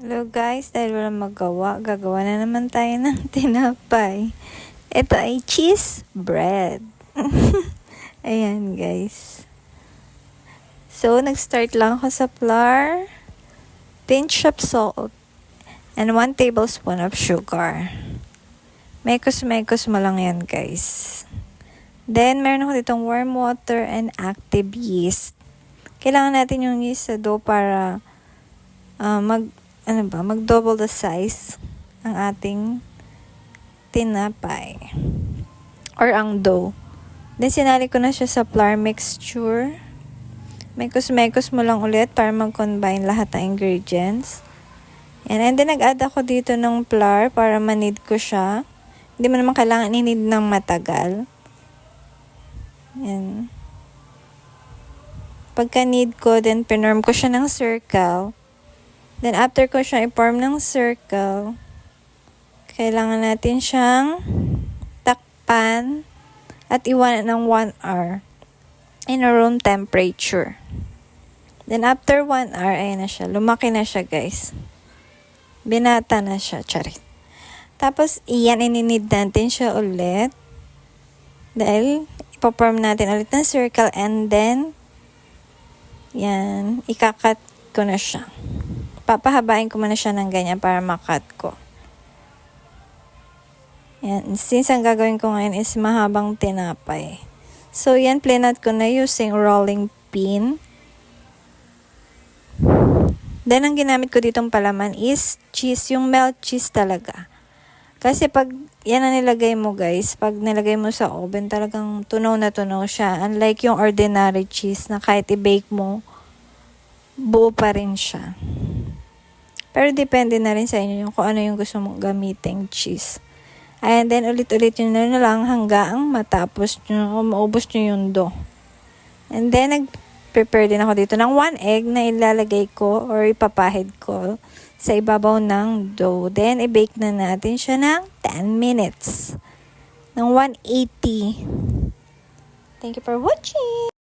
Hello guys, dahil walang magawa, gagawa na naman tayo ng tinapay. Ito ay cheese bread. Ayan guys. So, nag-start lang ako sa flour, pinch of salt, and 1 tablespoon of sugar. Mekos-mekos mo lang yan guys. Then, meron ako ditong warm water and active yeast. Kailangan natin yung yeast sa dough para mag-double the size ang ating tinapay or ang dough. Then, sinali ko na siya sa flour mixture. Mekos-mekos mo lang ulit para mag-combine lahat ng ingredients. And then, nag-add ako dito ng flour para manid ko siya. Hindi mo naman kailangan inid ng matagal. Yan. Pagka-knead ko, then pinorm ko siya ng circle. Then, after ko siya i-form ng circle, kailangan natin siyang takpan at iwanan ng 1 hour in a room temperature. Then, after 1 hour, ayan na siya. Lumaki na siya, guys. Binata na siya. Charit. Tapos, iyan, ininid natin siya ulit. Dahil, ipaform natin ulit ng circle and then, yan, ikakat ko na siya. Papahabain ko muna siya ng ganyan para makat ko. Yan. Since ang gagawin ko ngayon is mahabang tinapay. So, yan, plinat ko na using rolling pin. Then, ang ginamit ko ditong palaman is cheese, yung melt cheese talaga. Kasi pag yan ang nilagay mo guys, pag nilagay mo sa oven, talagang tunaw na tunaw siya. Unlike yung ordinary cheese na kahit i-bake mo, buo pa rin siya. Pero depende na rin sa inyo yung kung ano yung gusto mong gamiting cheese. And then, ulit-ulit yun na lang hanggang matapos nyo, maubos nyo yung dough. And then, nag-prepare din ako dito ng 1 egg na ilalagay ko or ipapahid ko sa ibabaw ng dough. Then, i-bake na natin siya ng 10 minutes ng 180. Thank you for watching!